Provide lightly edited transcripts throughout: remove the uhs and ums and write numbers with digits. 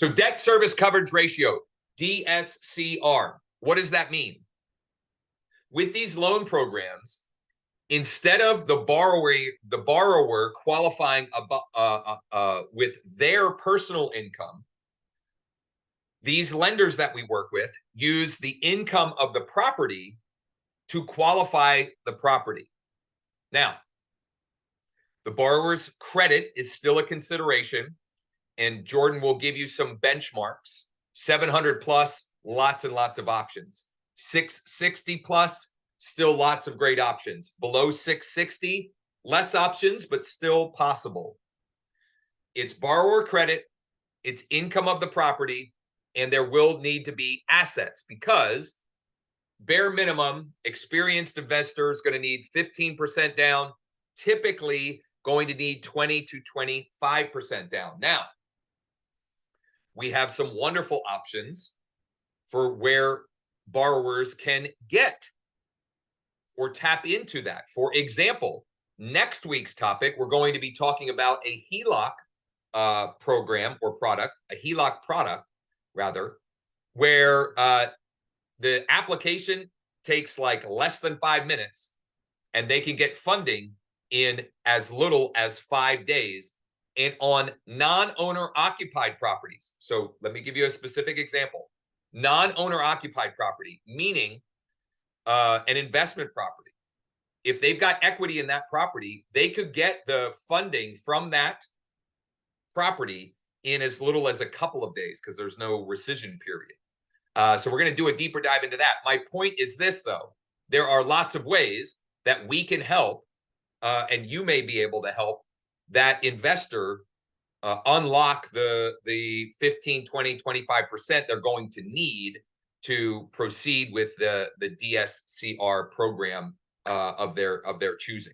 So debt service coverage ratio, DSCR. What does that mean? With these loan programs, instead of the borrower qualifying with their personal income, these lenders that we work with use the income of the property to qualify the property. Now, the borrower's credit is still a consideration, and Jordan will give you some benchmarks. 700 plus, lots and lots of options. 660 plus, still lots of great options. Below 660, less options, but still possible. It's borrower credit, it's income of the property, and there will need to be assets, because bare minimum, experienced investor is going to need 15% down, typically going to need 20 to 25% down. Now, we have some wonderful options for where borrowers can get or tap into that. For example, next week's topic, we're going to be talking about a HELOC program or product, a HELOC product rather, where the application takes like less than 5 minutes and they can get funding in as little as 5 days, and on non-owner occupied properties. So let me give you a specific example. Non-owner occupied property, meaning an investment property. If they've got equity in that property, they could get the funding from that property in as little as a couple of days, because there's no rescission period. So we're going to do a deeper dive into that. My point is this, though. There are lots of ways that we can help, and you may be able to help that investor unlock the 15, 20, 25% they're going to need to proceed with the DSCR program of their choosing.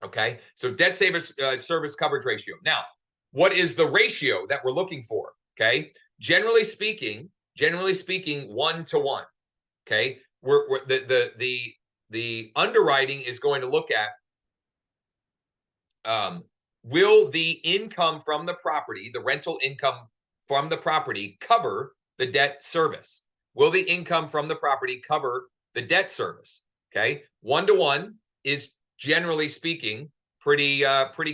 Okay, so debt service coverage ratio. Now, what is the ratio that we're looking for? Okay, generally speaking, 1 to 1. Okay, the underwriting is going to look at will the income from the property, the rental income from the property, cover the debt service? Will the income from the property cover the debt service? Okay, 1 to 1 is generally speaking pretty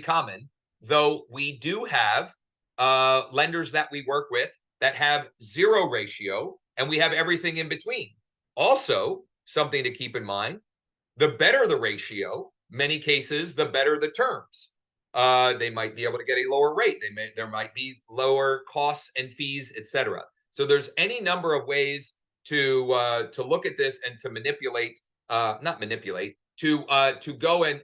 common, though we do have lenders that we work with that have 0 ratio, and we have everything in between. Also, something to keep in mind, the better the ratio, many cases, the better the terms. They might be able to get a lower rate. There might be lower costs and fees, etc. So there's any number of ways to look at this and to manipulate, to go and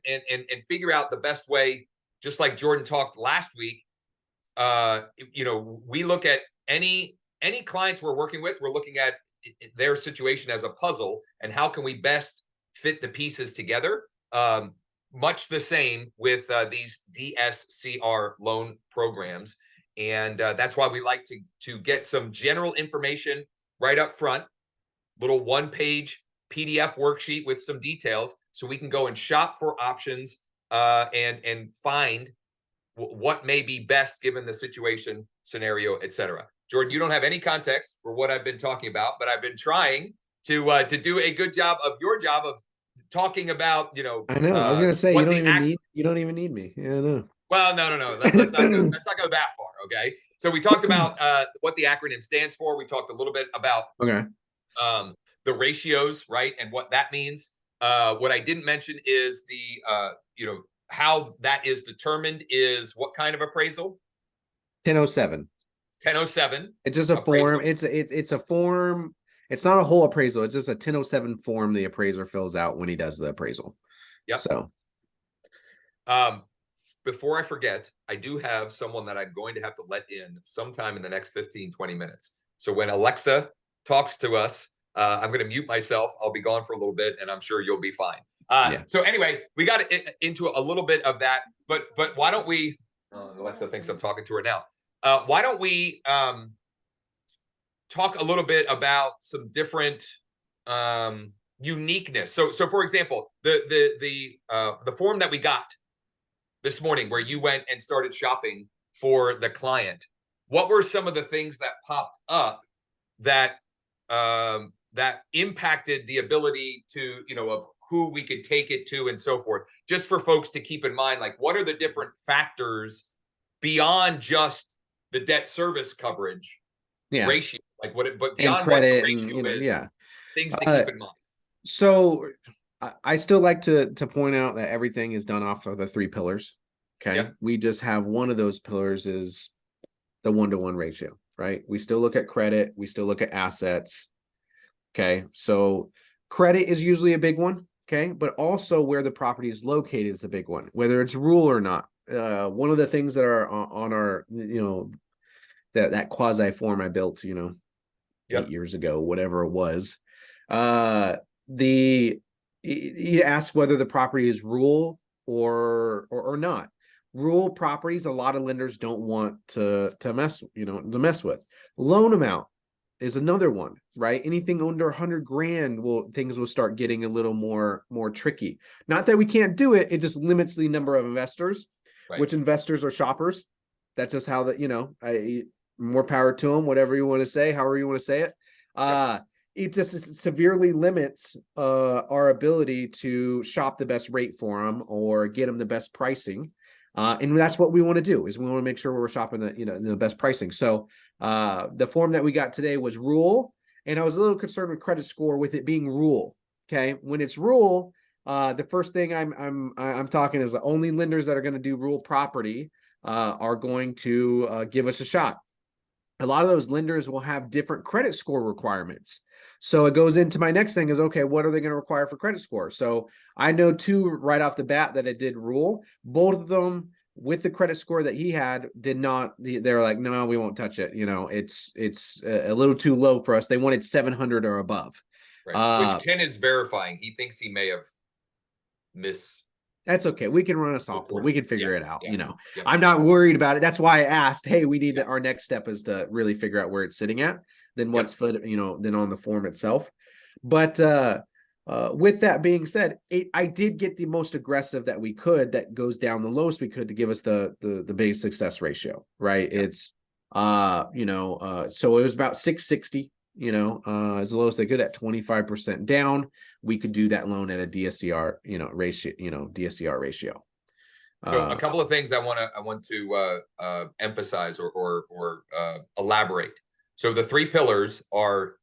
figure out the best way. Just like Jordan talked last week, we look at any clients we're working with, we're looking at their situation as a puzzle, and how can we best fit the pieces together. Much the same with these DSCR loan programs. And that's why we like to get some general information right up front, little 1-page PDF worksheet with some details, so we can go and shop for options and find what may be best given the situation, scenario, etc. Jordan, you don't have any context for what I've been talking about, but I've been trying to do a good job of your job of talking about, I know. I was going to say you don't even need me. Yeah, no. Well, no. Let's not go that far. Okay. So we talked about what the acronym stands for. We talked a little bit about the ratios, right, and what that means. What I didn't mention is the how that is determined is what kind of appraisal? 1007. 1007. It's just a form. It's a form. It's not a whole appraisal. It's just a 1007 form the appraiser fills out when he does the appraisal. Yep. So, before I forget, I do have someone that I'm going to have to let in sometime in the next 15, 20 minutes. So when Alexa talks to us, I'm going to mute myself. I'll be gone for a little bit, and I'm sure you'll be fine. So anyway, we got into a little bit of that, but why don't we, Alexa thinks I'm talking to her now. Why don't we talk a little bit about some different uniqueness. So for example, the form that we got this morning where you went and started shopping for the client, what were some of the things that popped up that that impacted the ability to, of who we could take it to and so forth, just for folks to keep in mind, like what are the different factors beyond just the debt service coverage ratio, like but and beyond what the credit ratio and, is, things to keep in mind. So I still like to point out that everything is done off of the 3 pillars. Okay. Yep. We just have one of those pillars is the 1-to-1 ratio, right? We still look at credit. We still look at assets. Okay. So credit is usually a big one. Okay. But also where the property is located is a big one, whether it's rural or not. One of the things that are on our, that quasi form I built, 8 years ago, whatever it was. You ask whether the property is rural or not. Rural properties, a lot of lenders don't want to mess with. Loan amount is another one, right? Anything under 100 grand things will start getting a little more tricky. Not that we can't do it, it just limits the number of investors, which investors are shoppers. That's just how more power to them, whatever you want to say, however you want to say it. It just severely limits our ability to shop the best rate for them or get them the best pricing. And that's what we want to do, is we want to make sure we're shopping the best pricing. So the form that we got today was rural, and I was a little concerned with credit score with it being rural. Okay, when it's rural, the first thing I'm talking is the only lenders that are going to do rural property are going to give us a shot. A lot of those lenders will have different credit score requirements. So it goes into my next thing is, okay, what are they going to require for credit score? So I know 2 right off the bat that it did rule. Both of them with the credit score that he had did not, they're like, no, we won't touch it. It's a little too low for us. They wanted 700 or above. Which Ken is verifying. He thinks he may have That's okay. We can run a software. We can figure it out. I'm not worried about it. That's why I asked, hey, we need our next step is to really figure out where it's sitting at, then what's then on the form itself. But with that being said, I did get the most aggressive that we could, that goes down the lowest we could to give us the base success ratio, right? It's so it was about 660. As low as they could at 25% down, we could do that loan at a DSCR, ratio, DSCR ratio. So a couple of things I want to emphasize or elaborate. So the 3 pillars are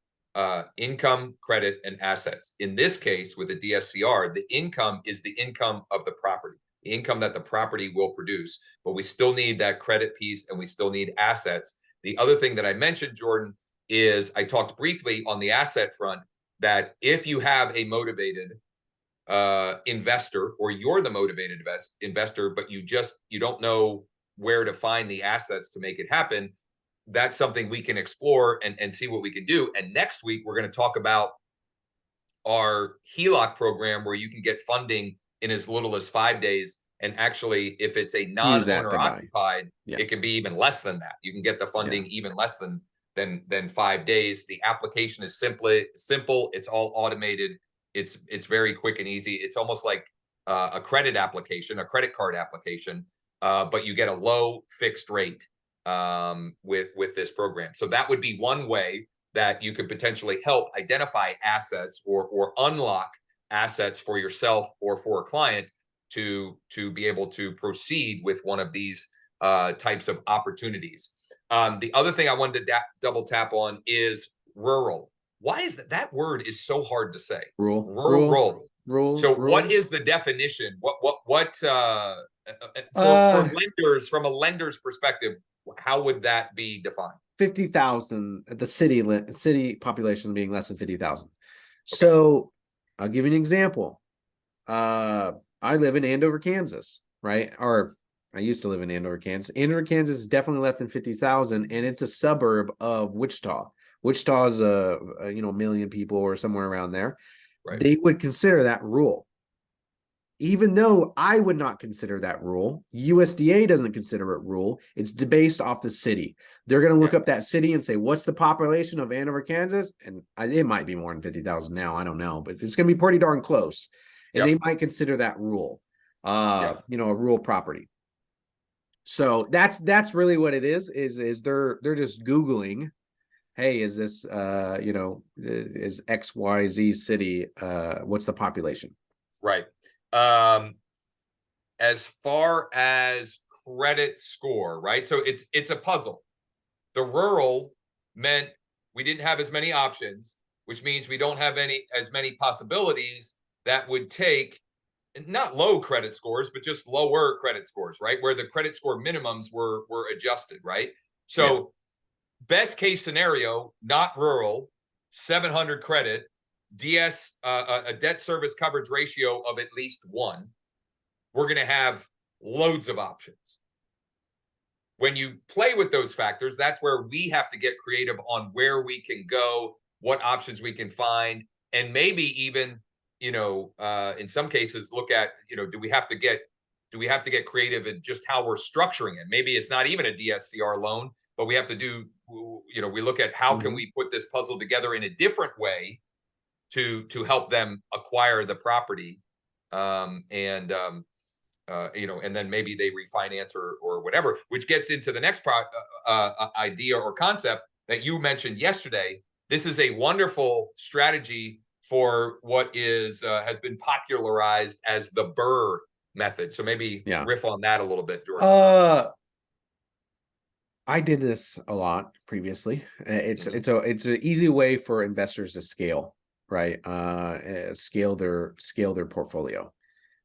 income, credit, and assets. In this case, with the DSCR, the income is the income of the property, the income that the property will produce, but we still need that credit piece and we still need assets. The other thing that I mentioned, Jordan, is I talked briefly on the asset front that if you have a motivated investor, or you're the motivated investor, but you don't know where to find the assets to make it happen, that's something we can explore and see what we can do. And next week, we're going to talk about our HELOC program, where you can get funding in as little as 5 days. And actually, if it's a non-owner occupied, it can be even less than that. You can get the funding even less than 5 days. The application is simple. It's all automated. It's very quick and easy. It's almost like a credit application, a credit card application, but you get a low fixed rate with this program. So that would be one way that you could potentially help identify assets or unlock assets for yourself or for a client to be able to proceed with one of these types of opportunities. The other thing I wanted to double tap on is rural. Why is that word is so hard to say? Rural. So what is the definition? What for lenders, from a lender's perspective, how would that be defined? 50,000 at the city population being less than 50,000. Okay. So I'll give you an example. I live in Andover, Kansas, right? Or I used to live in Andover, Kansas. Andover, Kansas is definitely less than 50,000, and it's a suburb of Wichita. Wichita is a million people or somewhere around there. Right. They would consider that rural. Even though I would not consider that rural, USDA doesn't consider it rural. It's based off the city. They're going to look up that city and say, what's the population of Andover, Kansas? And it might be more than 50,000 now. I don't know, but it's going to be pretty darn close. And they might consider that rural, a rural property. So that's really what it is they're just Googling, hey, is this is XYZ city, what's the population? Right. As far as credit score, right? So it's a puzzle. The rural meant we didn't have as many options, which means we don't have as many possibilities that would take not low credit scores, but just lower credit scores, right? Where the credit score minimums were adjusted, right? So Yeah. best case scenario, not rural, 700 credit, a debt service coverage ratio of at least 1. We're going to have loads of options. When you play with those factors, that's where we have to get creative on where we can go, what options we can find, and maybe even, in some cases, look at, do we have to get creative in just how we're structuring it? Maybe it's not even a DSCR loan, but we have to do, we look at how can we put this puzzle together in a different way to help them acquire the property, and then maybe they refinance or whatever, which gets into the next idea or concept that you mentioned yesterday. This is a wonderful strategy for what has been popularized as the BRRRR method. So maybe riff on that a little bit, Jordan. I did this a lot previously. It's an easy way for investors to scale, right? Scale their portfolio.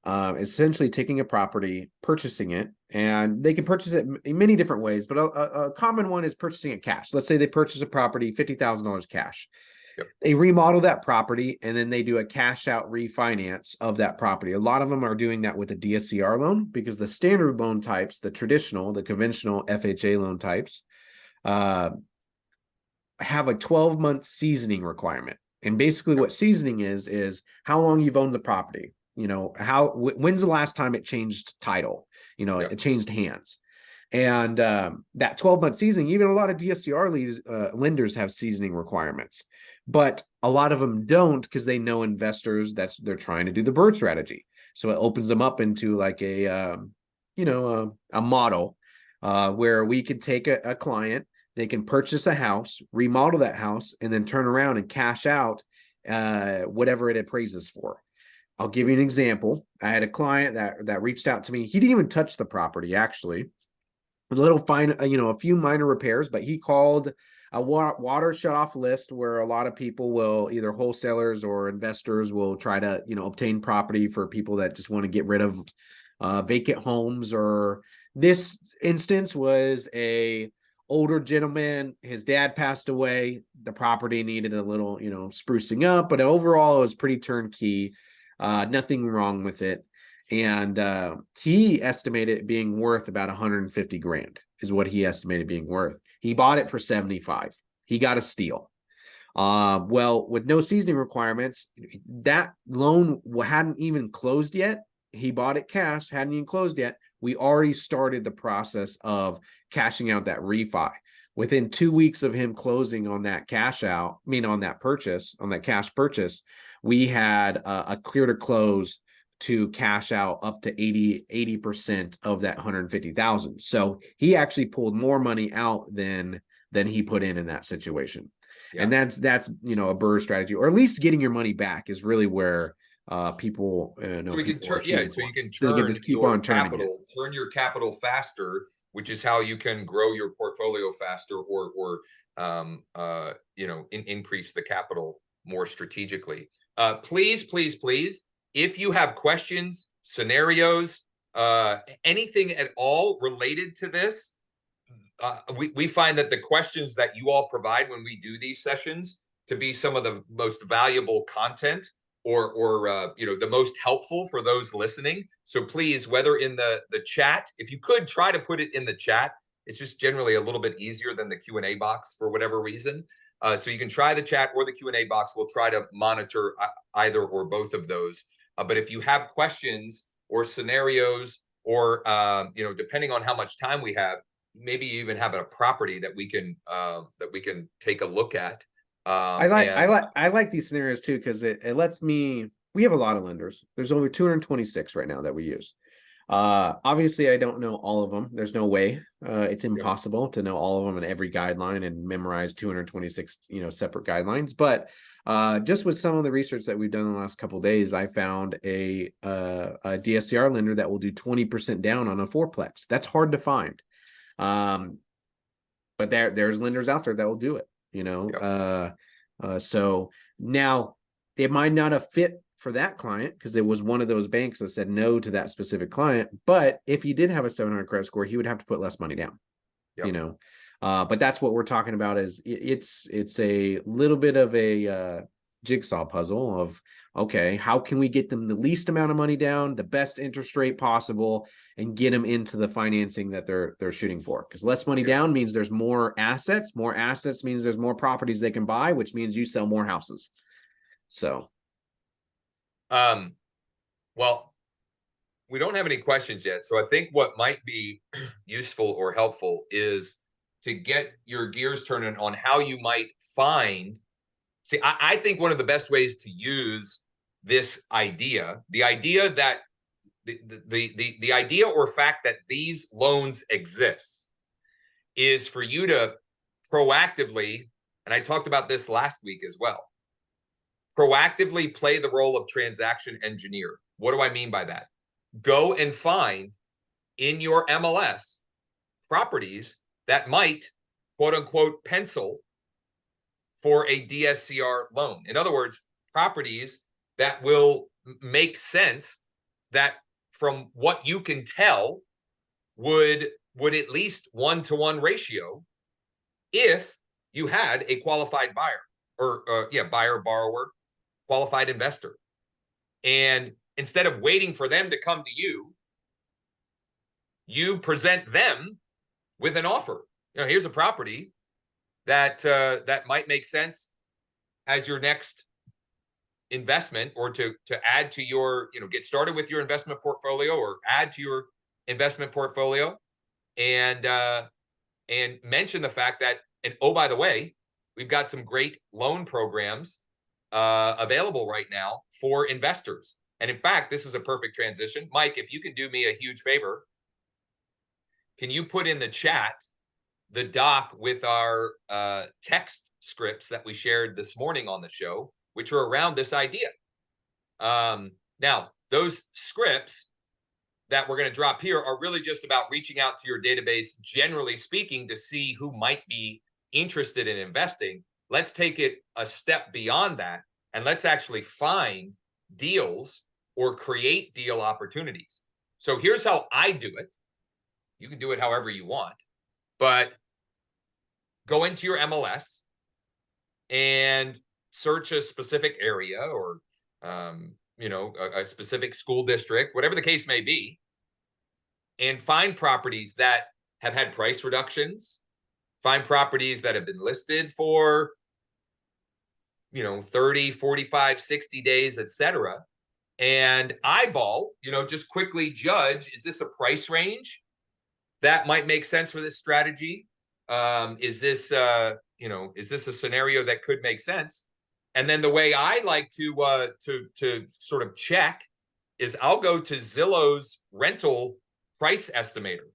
Essentially taking a property, purchasing it, and they can purchase it in many different ways, but a common one is purchasing it cash. Let's say they purchase a property, $50,000 cash. Yep. They remodel that property, and then they do a cash out refinance of that property. A lot of them are doing that with a DSCR loan, because the standard loan types, the conventional FHA loan types, have a 12-month seasoning requirement. And basically what seasoning is how long you've owned the property. When's the last time it changed title? It changed hands. And that 12-month seasoning, even a lot of DSCR lenders have seasoning requirements, but a lot of them don't, because they know investors they're trying to do the BRRRR strategy. So it opens them up into like a model where we could take a client, they can purchase a house, remodel that house, and then turn around and cash out whatever it appraises for. I'll give you an example. I had a client that reached out to me. He didn't even touch the property, actually. A few minor repairs, but he called a water shutoff list where a lot of people will, either wholesalers or investors, will try to, obtain property for people that just want to get rid of vacant homes. Or this instance was a older gentleman. His dad passed away. The property needed a little, sprucing up, but overall it was pretty turnkey. Nothing wrong with it. And he estimated it being worth about 150 grand is what he estimated being worth. He bought it for 75. He got a steal. Well, with no seasoning requirements, that loan hadn't even closed yet. He bought it cash, hadn't even closed yet. We already started the process of cashing out that refi. Within 2 weeks of him closing on that cash purchase, we had a clear to close to cash out up to 80% of that 150,000. So he actually pulled more money out than he put in that situation. Yeah. And that's a BRRRR strategy, or at least getting your money back, is really where people so we can turn turn your capital faster, which is how you can grow your portfolio faster, or increase the capital more strategically. Please, if you have questions, scenarios, anything at all related to this, we find that the questions that you all provide when we do these sessions to be some of the most valuable content, or the most helpful for those listening. So please, whether in the chat, if you could try to put it in the chat, it's just generally a little bit easier than the Q&A box for whatever reason. So you can try the chat or the Q&A box. We'll try to monitor either or both of those. But if you have questions or scenarios, or depending on how much time we have, maybe you even have a property that we can take a look at. I like these scenarios too, because it lets me. We have a lot of lenders. There's over 226 right now that we use. Obviously I don't know all of them. There's no way. It's Yep. impossible to know all of them in every guideline and memorize 226, separate guidelines. But just with some of the research that we've done in the last couple of days, I found a DSCR lender that will do 20% down on a fourplex. That's hard to find. But there's lenders out there that will do it, Yep. so now it might not have fit for that client because there was one of those banks that said no to that specific client. But if he did have a 700 credit score, he would have to put less money down, Yep. but that's what we're talking about is it's a little bit of a jigsaw puzzle of, okay, how can we get them the least amount of money down, the best interest rate possible, and get them into the financing that they're shooting for? Because less money down means there's more assets means there's more properties they can buy, which means you sell more houses. So well, we don't have any questions yet, so I think what might be useful or helpful is to get your gears turning on how you might find. See, I think one of the best ways to use this idea, the idea that the idea or fact that these loans exist, is for you to proactively, and I talked about this last week as well, proactively play the role of transaction engineer. What do I mean by that? Go and find in your MLS properties that might, quote unquote, pencil for a DSCR loan. In other words, properties that will make sense, that from what you can tell would at least 1-to-1 ratio if you had a qualified buyer or buyer, borrower, qualified investor. And instead of waiting for them to come to you, you present them with an offer. Here's a property that that might make sense as your next investment, or to add to your, get started with your investment portfolio or add to your investment portfolio, and mention the fact that, and oh, by the way, we've got some great loan programs available right now for investors. And in fact, this is a perfect transition. Mike, if you can do me a huge favor, can you put in the chat the doc with our text scripts that we shared this morning on the show, which are around this idea? Now, those scripts that we're going to drop here are really just about reaching out to your database, generally speaking, to see who might be interested in investing. Let's take it a step beyond that, and let's actually find deals or create deal opportunities. So here's how I do it. You can do it however you want, but go into your MLS and search a specific area, or a specific school district, whatever the case may be, and find properties that have had price reductions, find properties that have been listed for 30, 45, 60 days, etc., and eyeball, just quickly judge, is this a price range that might make sense for this strategy? Is this a scenario that could make sense? And then the way I like to sort of check is I'll go to Zillow's rental price estimator.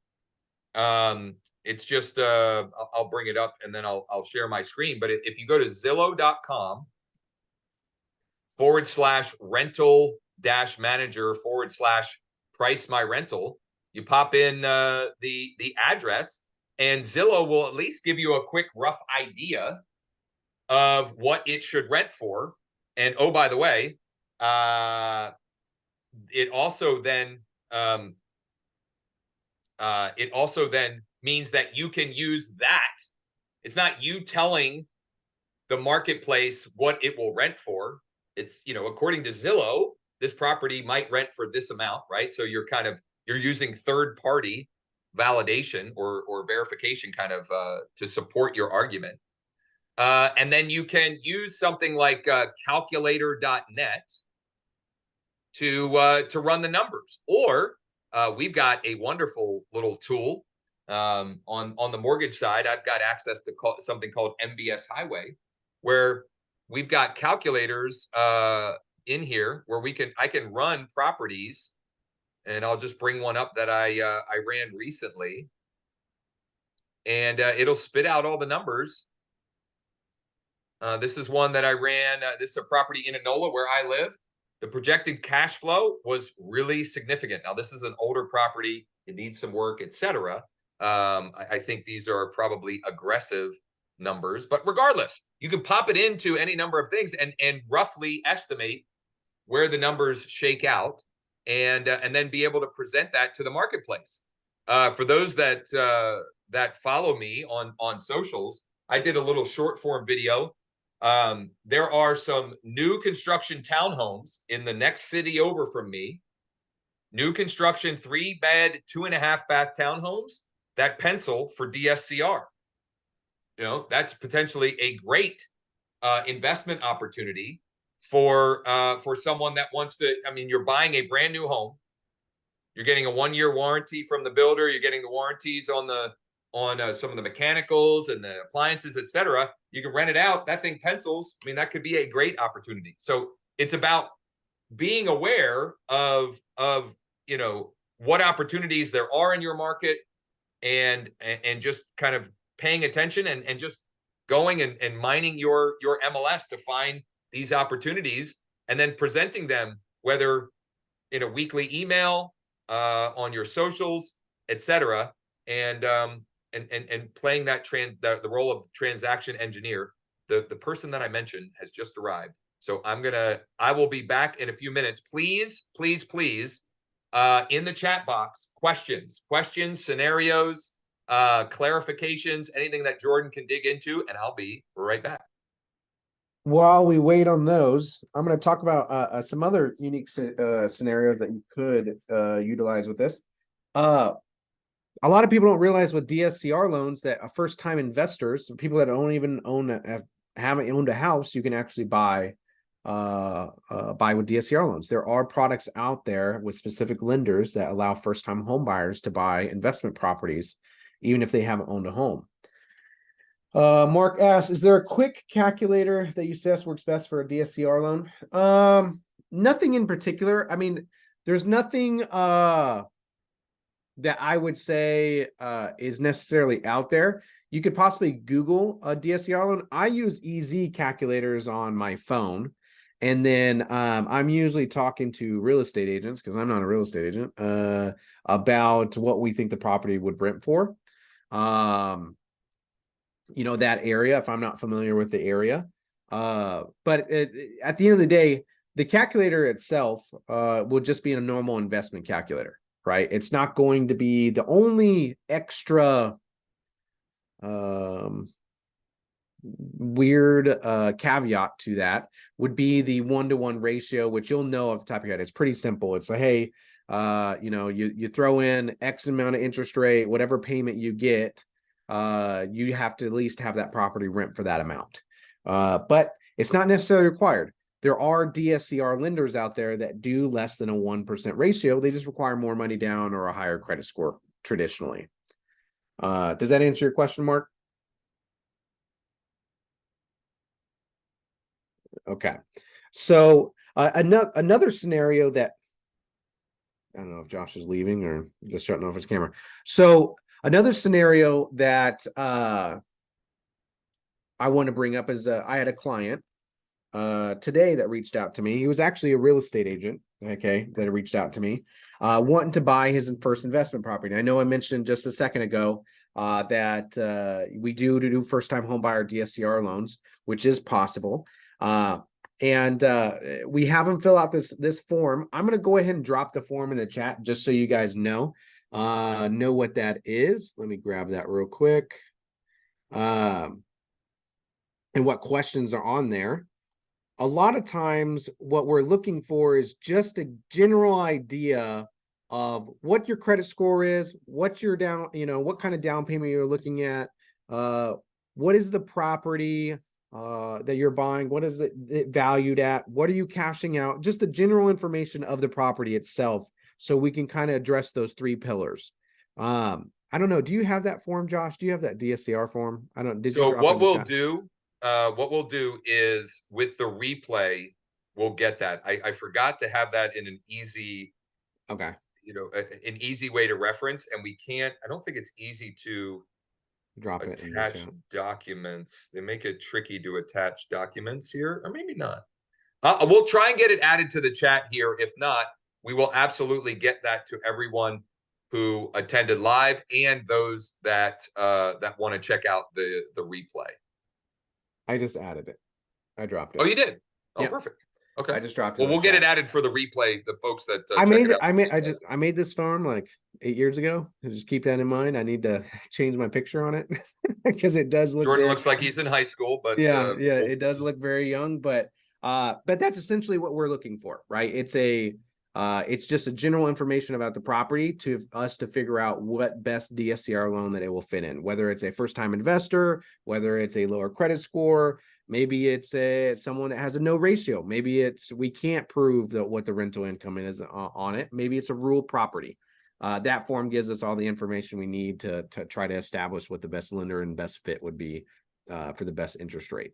It's just I'll bring it up and then I'll share my screen. But if you go to Zillow.com/rental-manager/price my rental, you pop in the address, and Zillow will at least give you a quick rough idea of what it should rent for. And oh, by the way, it also then means that you can use that. It's not you telling the marketplace what it will rent for. It's, according to Zillow, this property might rent for this amount, right? So you're using third party validation or verification to support your argument. And then you can use something like calculator.net to run the numbers. Or we've got a wonderful little tool on the mortgage side. I've got access to something called MBS Highway, where we've got calculators in here where I can run properties and I'll just bring one up that I ran recently, and it'll spit out all the numbers. This is one that I ran. This is a property in Enola where I live. The projected cash flow was really significant. Now, this is an older property. It needs some work, etc. I think these are probably aggressive numbers, but regardless, you can pop it into any number of things and roughly estimate where the numbers shake out, and then be able to present that to the marketplace. For those that follow me on socials, I did a little short form video. There are some new construction townhomes in the next city over from me. New construction 3-bed, 2.5-bath townhomes that pencil for DSCR. You know, that's potentially a great investment opportunity for someone that wants to. I mean, you're buying a brand new home. You're getting a 1-year warranty from the builder. You're getting the warranties on some of the mechanicals and the appliances, etc. You can rent it out. That thing pencils. I mean, that could be a great opportunity. So it's about being aware of you know, what opportunities there are in your market, and just kind of paying attention and just going and mining your MLS to find these opportunities, and then presenting them, whether in a weekly email, on your socials, etc. And playing that the role of transaction engineer. The person that I mentioned has just arrived, so I will be back in a few minutes. Please, in the chat box, questions, scenarios, clarifications, anything that Jordan can dig into, and I'll be right back. While we wait on those, I'm going to talk about some other unique scenarios that you could utilize with this. A lot of people don't realize with DSCR loans that first-time investors, people that haven't owned a house, you can actually buy with DSCR loans. There are products out there with specific lenders that allow first-time home buyers to buy investment properties, even if they haven't owned a home. Mark asks, is there a quick calculator that you suggest works best for a DSCR loan? Nothing in particular. I mean, there's nothing that I would say is necessarily out there. You could possibly Google a DSCR loan. I use EZ calculators on my phone. And then I'm usually talking to real estate agents, because I'm not a real estate agent, about what we think the property would rent for. You know, that area, if I'm not familiar with the area. But at the end of the day, the calculator itself will just be a normal investment calculator, right? It's not going to be the only extra weird caveat to that would be the 1-to-1 ratio, which you'll know off the top of your head. It's pretty simple. It's like, hey, you know, you throw in X amount of interest rate, whatever payment you get, you have to at least have that property rent for that amount. But it's not necessarily required. There are DSCR lenders out there that do less than a 1% ratio. They just require more money down or a higher credit score traditionally. Does that answer your question, Mark? Okay. So another scenario that, I don't know if Josh is leaving or just shutting off his camera. So another scenario that I want to bring up is I had a client today that reached out to me. He was actually a real estate agent, okay, that reached out to me, wanting to buy his first investment property. I know I mentioned just a second ago that we do first-time home buyer DSCR loans, which is possible. And we have him fill out this form. I'm going to go ahead and drop the form in the chat just so you guys know what that is. Let me grab that real quick. And what questions are on there. A lot of times what we're looking for is just a general idea of what your credit score is, what your what kind of down payment you're looking at, what is the property that you're buying, what is it valued at, what are you cashing out, just the general information of the property itself, so we can kind of address those 3 pillars. I don't know, do you have that form, Josh? Do you have that DSCR form? I don't. So what we'll do is, with the replay, we'll get that. I forgot to have that in an easy an easy way to reference, and I don't think it's easy to Drop it in the attach chat. documents. They make it tricky to attach documents here, or maybe not. We'll try and get it added to the chat here. If not, we will absolutely get that to everyone who attended live and those that want to check out the replay. I just added it. I dropped it. Oh, you did? Oh, Yep. perfect. Okay. I just dropped it. Well, we'll get it added for the replay. The folks that I made this farm like 8 years ago. Just keep that in mind. I need to change my picture on it because it does look. Jordan looks like he's in high school, but it does look very young. But that's essentially what we're looking for, right? It's just a general information about the property to us to figure out what best DSCR loan that it will fit in, whether it's a first-time investor, whether it's a lower credit score, maybe it's someone that has a no ratio, maybe we can't prove what the rental income is on it, maybe it's a rural property. That form gives us all the information we need to try to establish what the best lender and best fit would be for the best interest rate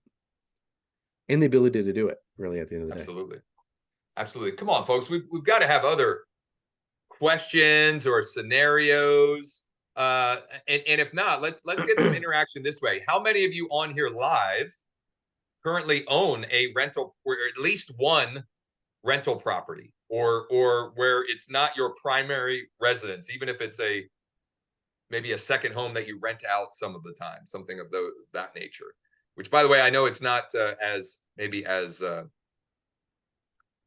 and the ability to do it, really, at the end of the day. Absolutely. Come on, folks. We've got to have other questions or scenarios. And if not, let's get some interaction this way. How many of you on here live currently own a rental, or at least one rental property, or where it's not your primary residence, even if it's maybe a second home that you rent out some of the time, something of that nature? Which, by the way, I know it's not as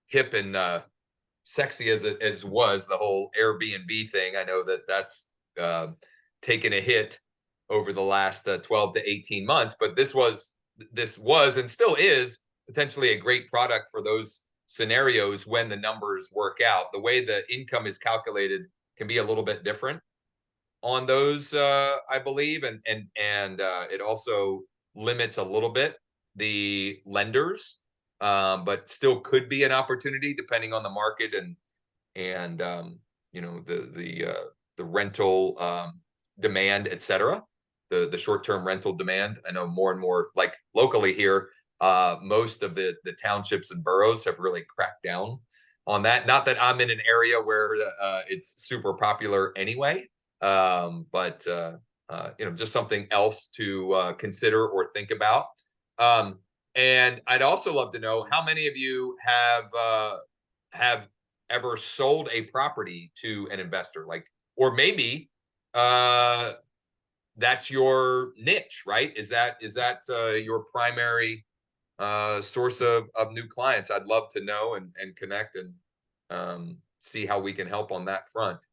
hip and sexy as it was, the whole Airbnb thing. I know that's taken a hit over the last 12 to 18 months, but this was and still is potentially a great product for those scenarios when the numbers work out. The way the income is calculated can be a little bit different on those, I believe, and it also limits a little bit the lenders, but still could be an opportunity depending on the market and the rental demand, etc. The short-term rental demand. I know more and more, like locally here, most of the townships and boroughs have really cracked down on that. Not that I'm in an area where it's super popular anyway, but just something else to consider or think about. And I'd also love to know how many of you have ever sold a property to an investor, or maybe that's your niche, right? Is that your primary source of new clients? I'd love to know and connect and see how we can help on that front.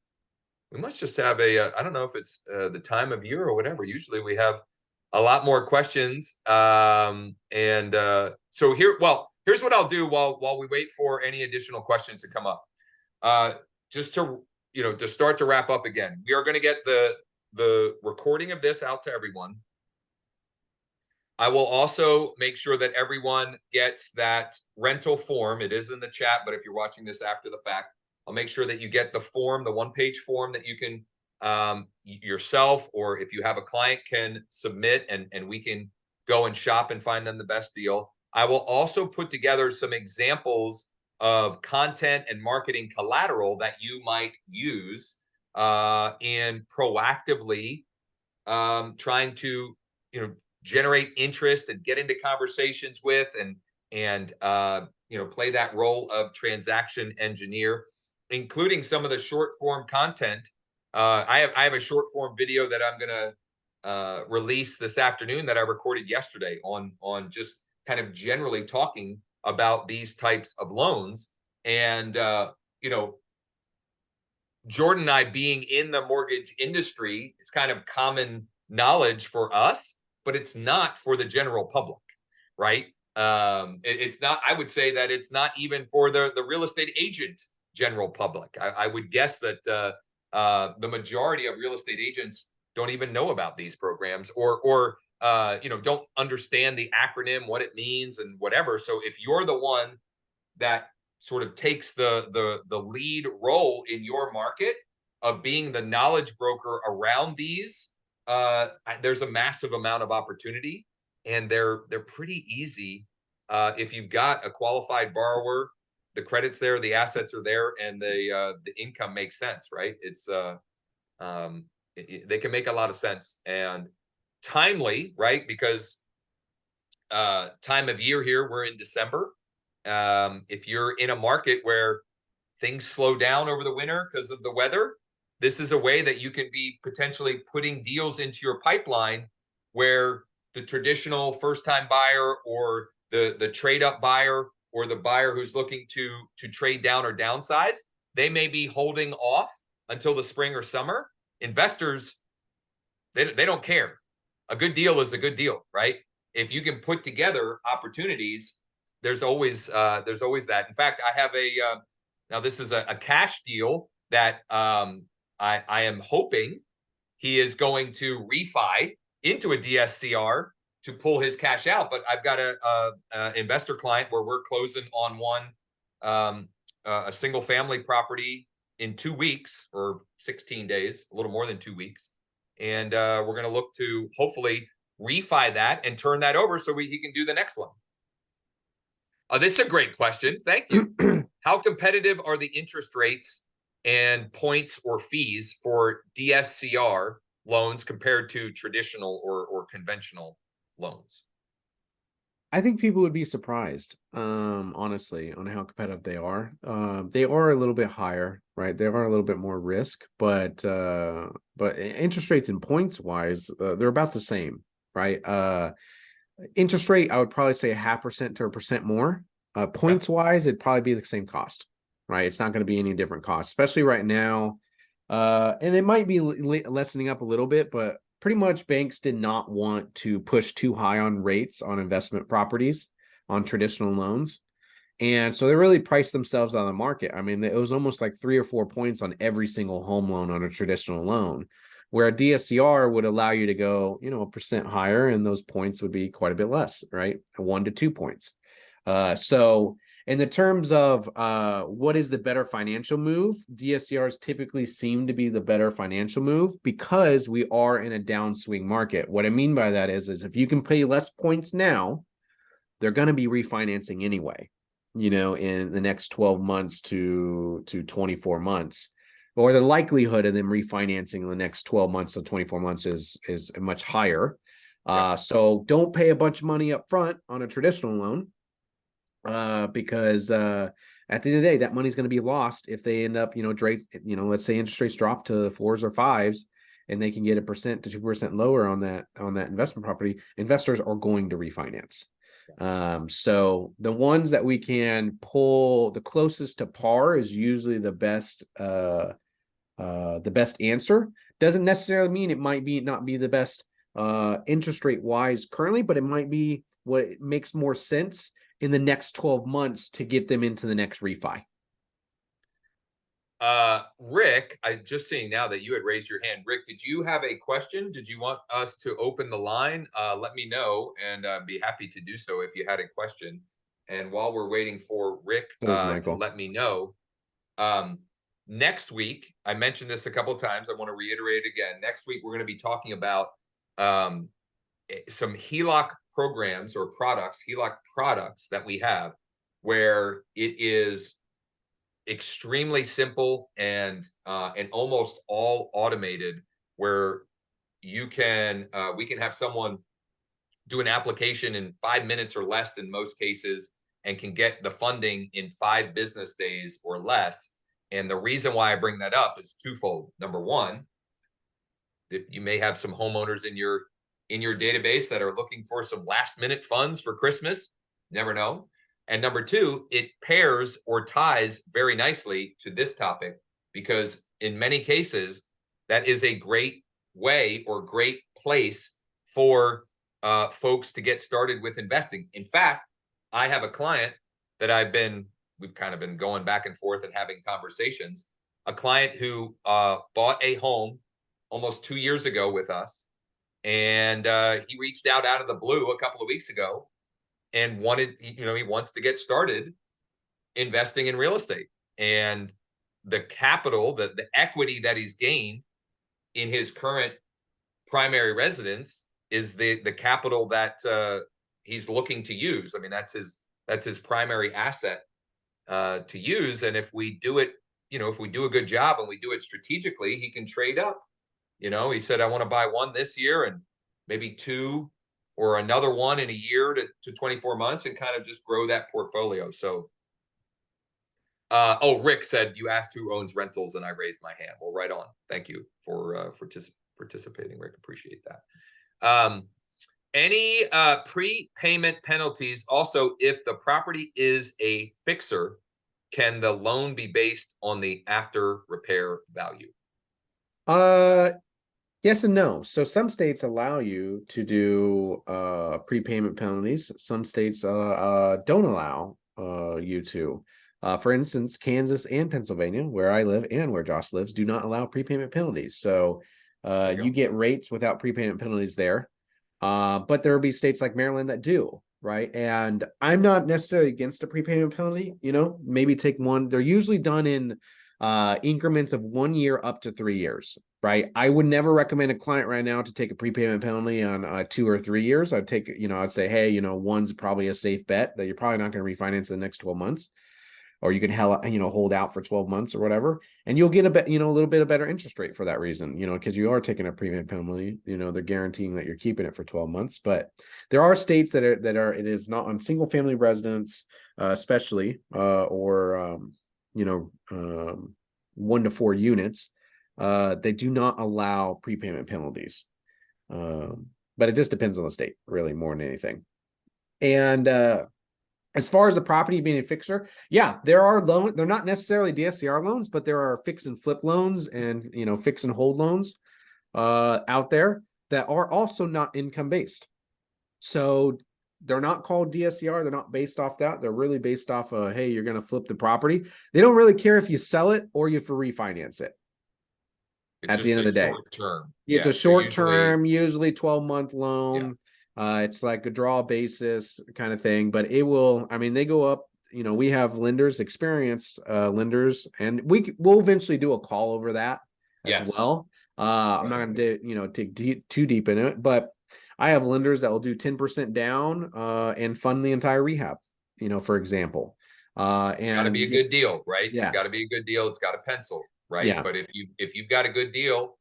We must just have I don't know if it's the time of year or whatever. Usually we have a lot more questions. So here's what I'll do while we wait for any additional questions to come up. Just to start to wrap up again, we are going to get the recording of this out to everyone. I will also make sure that everyone gets that rental form. It is in the chat, but if you're watching this after the fact, I'll make sure that you get the form, the one-page form that you can yourself, or if you have a client, can submit, and we can go and shop and find them the best deal. I will also put together some examples of content and marketing collateral that you might use in proactively trying to generate interest and get into conversations with and play that role of transaction engineer, including some of the short form content. I have a short form video that I'm going to release this afternoon that I recorded yesterday on just kind of generally talking about these types of loans. And Jordan and I, being in the mortgage industry, it's kind of common knowledge for us, but it's not for the general public, right? It's not. I would say that it's not even for the real estate agent general public. I would guess that the majority of real estate agents don't even know about these programs, or don't understand the acronym, what it means, and whatever. So if you're the one that sort of takes the lead role in your market of being the knowledge broker around these, there's a massive amount of opportunity, and they're pretty easy if you've got a qualified borrower the credit's there, the assets are there, and the income makes sense, right? It's they can make a lot of sense and timely, right? Because time of year here, we're in December. If you're in a market where things slow down over the winter because of the weather, this is a way that you can be potentially putting deals into your pipeline where the traditional first-time buyer or the trade-up buyer or the buyer who's looking to trade down or downsize, they may be holding off until the spring or summer. Investors, they don't care. A good deal is a good deal, right? If you can put together opportunities, there's always that. In fact, I have now this is a cash deal that I am hoping he is going to refi into a DSCR to pull his cash out. But I've got a investor client where we're closing on one a single family property in 2 weeks or 16 days, a little more than 2 weeks. And we're going to look to hopefully refi that and turn that over so he can do the next one. This is a great question. Thank you. How competitive are the interest rates and points or fees for DSCR loans compared to traditional or conventional loans? I think people would be surprised, honestly, on how competitive they are. They are a little bit higher, right? They are a little bit more risk, but interest rates and points wise, they're about the same, right? Interest rate, I would probably say 0.5% to 1% more. Points wise, it'd probably be the same cost, right? It's not going to be any different cost, especially right now. And it might be lessening up a little bit, but pretty much banks did not want to push too high on rates on investment properties on traditional loans. And so they really priced themselves out of the market. I mean, it was almost like 3 or 4 points on every single home loan on a traditional loan, where a DSCR would allow you to go, 1% higher, and those points would be quite a bit less, right? 1 to 2 points. So in the terms of what is the better financial move, DSCRs typically seem to be the better financial move because we are in a downswing market. What I mean by that is if you can pay less points now, they're going to be refinancing anyway, in the next 12 months to 24 months. Or the likelihood of them refinancing in the next 12 months to 24 months is much higher. So don't pay a bunch of money up front on a traditional loan. Because at the end of the day, that money's going to be lost if they end up, let's say interest rates drop to 4s or 5s, and they can get 1% to 2% lower on that investment property. Investors are going to refinance. So the ones that we can pull the closest to par is usually the best answer. Doesn't necessarily mean it might not be the best interest rate wise currently, but it might be what makes more sense in the next 12 months to get them into the next refi. Rick, I just seeing now that you had raised your hand. Rick, did you have a question? Did you want us to open the line? Let me know, and I'd be happy to do so if you had a question. And while we're waiting for Rick to let me know, next week, I mentioned this a couple of times. I want to reiterate it again. Next week, we're going to be talking about some HELOC programs or products, HELOC products that we have, where it is extremely simple and almost all automated, where you can we can have someone do an application in 5 minutes or less in most cases, and can get the funding in 5 business days or less. And the reason why I bring that up is twofold. Number one, that you may have some homeowners in your database that are looking for some last minute funds for Christmas. Never know. And number two, it pairs or ties very nicely to this topic, because in many cases, that is a great way or great place for folks to get started with investing. In fact, I have a client that we've kind of been going back and forth and having conversations, a client who bought a home almost 2 years ago with us. And he reached out of the blue a couple of weeks ago and he wants to get started investing in real estate. And the capital, the equity that he's gained in his current primary residence is the capital that he's looking to use. I mean, that's his primary asset. to use. And if we do it, if we do a good job and we do it strategically, he can trade up. He said, I want to buy one this year and maybe two or another one in a year to 24 months and kind of just grow that portfolio. So, Rick said, you asked who owns rentals and I raised my hand. Well, right on. Thank you for participating, Rick. Appreciate that. Any prepayment penalties? Also, if the property is a fixer, can the loan be based on the after repair value? Yes and no. So some states allow you to do prepayment penalties. Some states don't allow you to. For instance, Kansas and Pennsylvania, where I live and where Josh lives, do not allow prepayment penalties. So you get rates without prepayment penalties there. But there will be states like Maryland that do, right? And I'm not necessarily against a prepayment penalty, maybe take one. They're usually done in increments of 1 year up to 3 years, right? I would never recommend a client right now to take a prepayment penalty on 2 or 3 years. I'd take, I'd say, hey, one's probably a safe bet that you're probably not going to refinance in the next 12 months. Or you can hold out for 12 months or whatever, and you'll get a little bit of better interest rate for that reason, because you are taking a prepayment penalty. They're guaranteeing that you're keeping it for 12 months. But there are states that are it is not on single family residence, especially or 1 to 4 units. They do not allow prepayment penalties, but it just depends on the state, really, more than anything. And as far as the property being a fixer, yeah, there are loans. They're not necessarily DSCR loans, but there are fix and flip loans and fix and hold loans out there that are also not income based. So they're not called DSCR. They're not based off that. They're really based off of, hey, you're going to flip the property. They don't really care if you sell it or you refinance it. At the end of the day, term. It's a short term, usually 12-month loan. Yeah. It's like a draw basis kind of thing, but it will, they go up, we have lenders, experienced lenders, and we'll eventually do a call over that as well. I'm not going to, dig too deep in it, but I have lenders that will do 10% down and fund the entire rehab, for example. And got to be a good deal, right? Yeah. It's got to be a good deal. It's got to pencil, right? Yeah. But if you've got a good deal,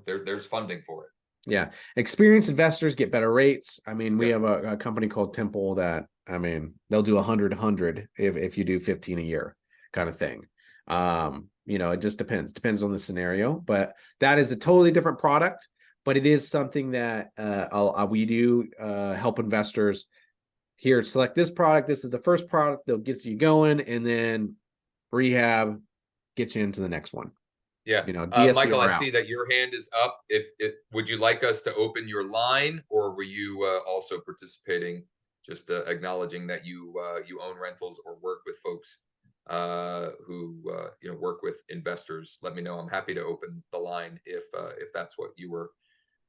there's funding for it. Yeah. Experienced investors get better rates. We have a company called Temple that, they'll do 100 if you do 15 a year kind of thing. It just depends on the scenario, but that is a totally different product, but it is something that we do help investors here. Select this product. This is the first product that gets you going, and then rehab gets you into the next one. Yeah. Michael, I see that your hand is up. Would you like us to open your line, or were you also participating, just acknowledging that you own rentals or work with folks who work with investors? Let me know. I'm happy to open the line if that's what you were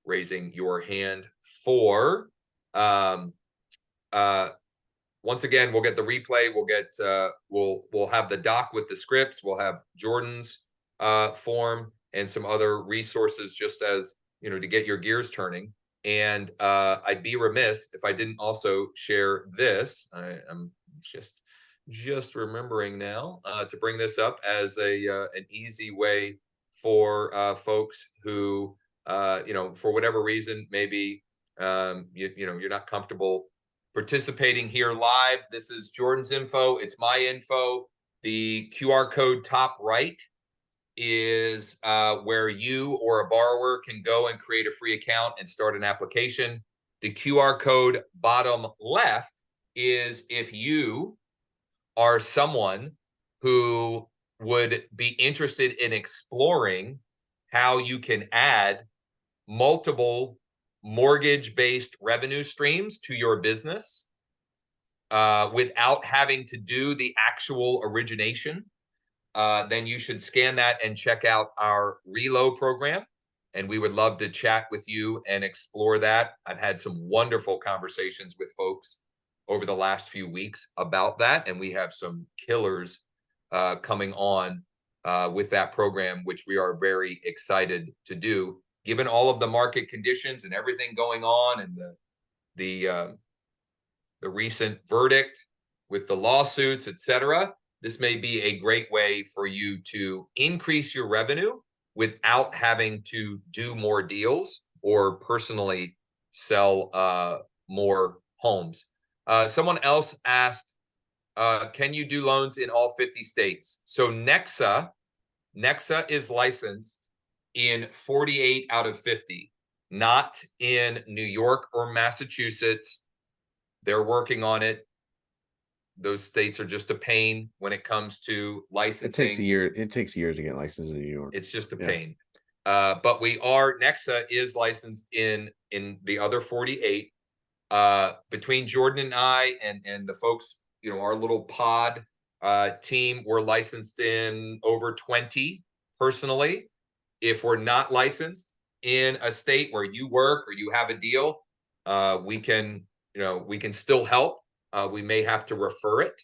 raising your hand for. Once again, we'll get the replay. We'll get we'll have the doc with the scripts. We'll have Jordan's form and some other resources, just as to get your gears turning. And I'd be remiss if I didn't also share this. I'm just remembering now to bring this up as an easy way for folks who for whatever reason, maybe you're not comfortable participating here live. This is Jordan's info. It's my info. The QR code top right is where you or a borrower can go and create a free account and start an application. The QR code bottom left is if you are someone who would be interested in exploring how you can add multiple mortgage-based revenue streams to your business without having to do the actual origination, then you should scan that and check out our reload program. And we would love to chat with you and explore that. I've had some wonderful conversations with folks over the last few weeks about that. And we have some killers coming on with that program, which we are very excited to do, given all of the market conditions and everything going on and the recent verdict with the lawsuits, etc., this may be a great way for you to increase your revenue without having to do more deals or personally sell more homes. Someone else asked, can you do loans in all 50 states? So NEXA is licensed in 48 out of 50, not in New York or Massachusetts. They're working on it. Those states are just a pain when it comes to licensing. It takes a year. It takes years to get licensed in New York. It's just a pain. But NEXA is licensed in the other 48. Between Jordan and I and the folks, our little pod team, we're licensed in over 20 personally. If we're not licensed in a state where you work or you have a deal, we can still help. We may have to refer it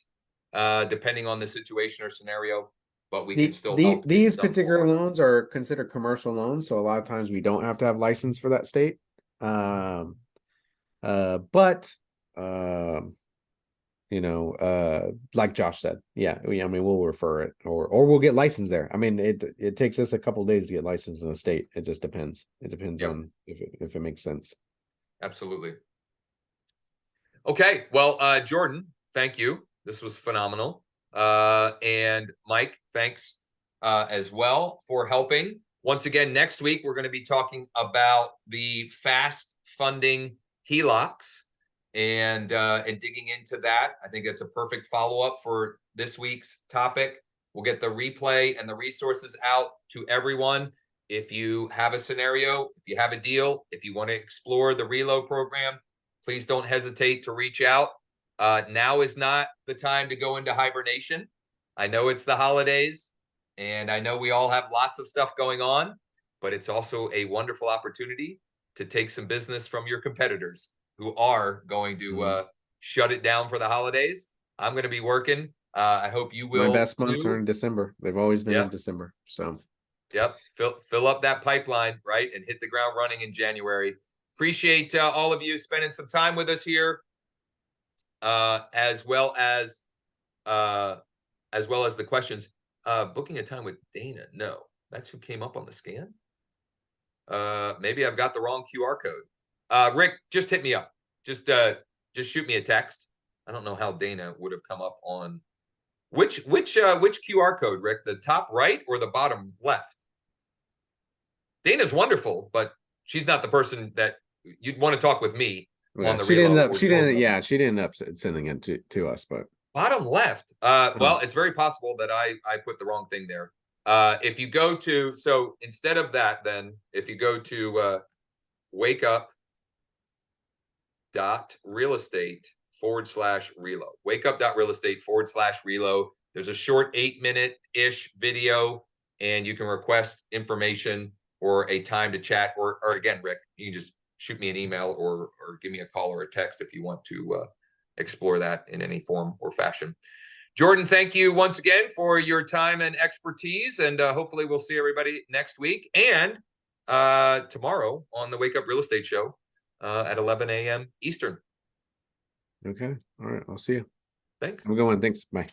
depending on the situation or scenario, but we can still help. These particular loans are considered commercial loans, so a lot of times we don't have to have license for that state. Like Josh said, we'll refer it or we'll get licensed there. I mean, it takes us a couple of days to get licensed in a state. It just depends. It depends on if it makes sense. Absolutely. Okay. Well, Jordan, thank you. This was phenomenal. And Mike, thanks as well for helping. Once again, next week, we're going to be talking about the fast funding HELOCs and digging into that. I think it's a perfect follow-up for this week's topic. We'll get the replay and the resources out to everyone. If you have a scenario, if you have a deal, if you want to explore the reload program, please don't hesitate to reach out. Now is not the time to go into hibernation. I know it's the holidays, and I know we all have lots of stuff going on, but it's also a wonderful opportunity to take some business from your competitors who are going to shut it down for the holidays. I'm going to be working. I hope you will. My best months are in December. They've always been in December. So, fill up that pipeline, right, and hit the ground running in January. Appreciate all of you spending some time with us here, as well as the questions. Booking a time with Dana. No, that's who came up on the scan. Maybe I've got the wrong QR code. Rick, just hit me up. Just shoot me a text. I don't know how Dana would have come up on which QR code, Rick, the top right or the bottom left? Dana's wonderful, but she's not the person that you'd want to talk with me on the reload. She didn't end up sending it to us, but bottom left. Well, it's very possible that I put the wrong thing there. If you go to, so instead of that, then if you go to wakeup.realestate/reload, wakeup.realestate/reload. There's a short 8-minute-ish video, and you can request information or a time to chat, or again, Rick, you can just shoot me an email or give me a call or a text if you want to explore that in any form or fashion. Jordan, thank you once again for your time and expertise, and hopefully we'll see everybody next week and tomorrow on the Wake Up Real Estate Show at 11 a.m. Eastern. Okay. All right. I'll see you. Thanks. I'm going. Thanks. Bye.